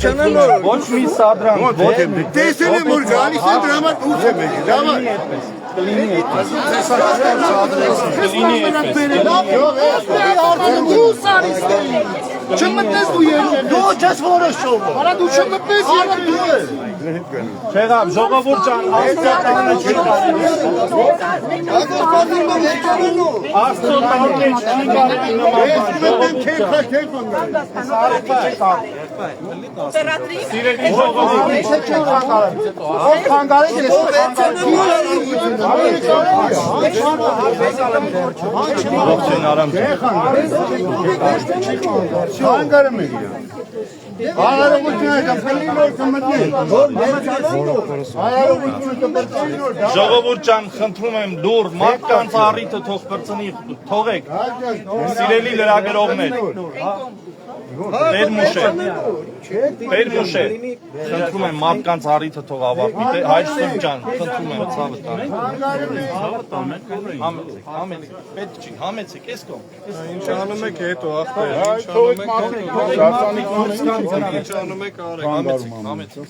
Ոչ մի սադրանք, ոչ մի տեսել եմ որ գալիս են դրա համար դուրս եմ եկել, դրա համար չմտնես դու երկել, դու չես որոշում, արա դու չմտնես երկել Չեղավ, ժողովուրդ ջան, աստվածանը չի կարելի Աստծո տանքեչ չի կարելի նման Սիրելի ժողովուրդ Ով խանգարեք ես Ողջույն Արամ Խանգարում եք իրան Ժողովուրդ ջան, խնդրում եմ լուր, մարդկանց առիթը թող բրծնի, թողեք, սիրելի լրագրողներ, Բերմուշե, խնդրում եմ մարդկանց առիթը թող ավարտի, հայր Սուրբ ջան, խնդրում եմ ցավը տանեք, պետք չի, համեցեք, ես կողմ, Ինչ անում եք հետո ախպեր, ինչ անում եք արեք, համեցեք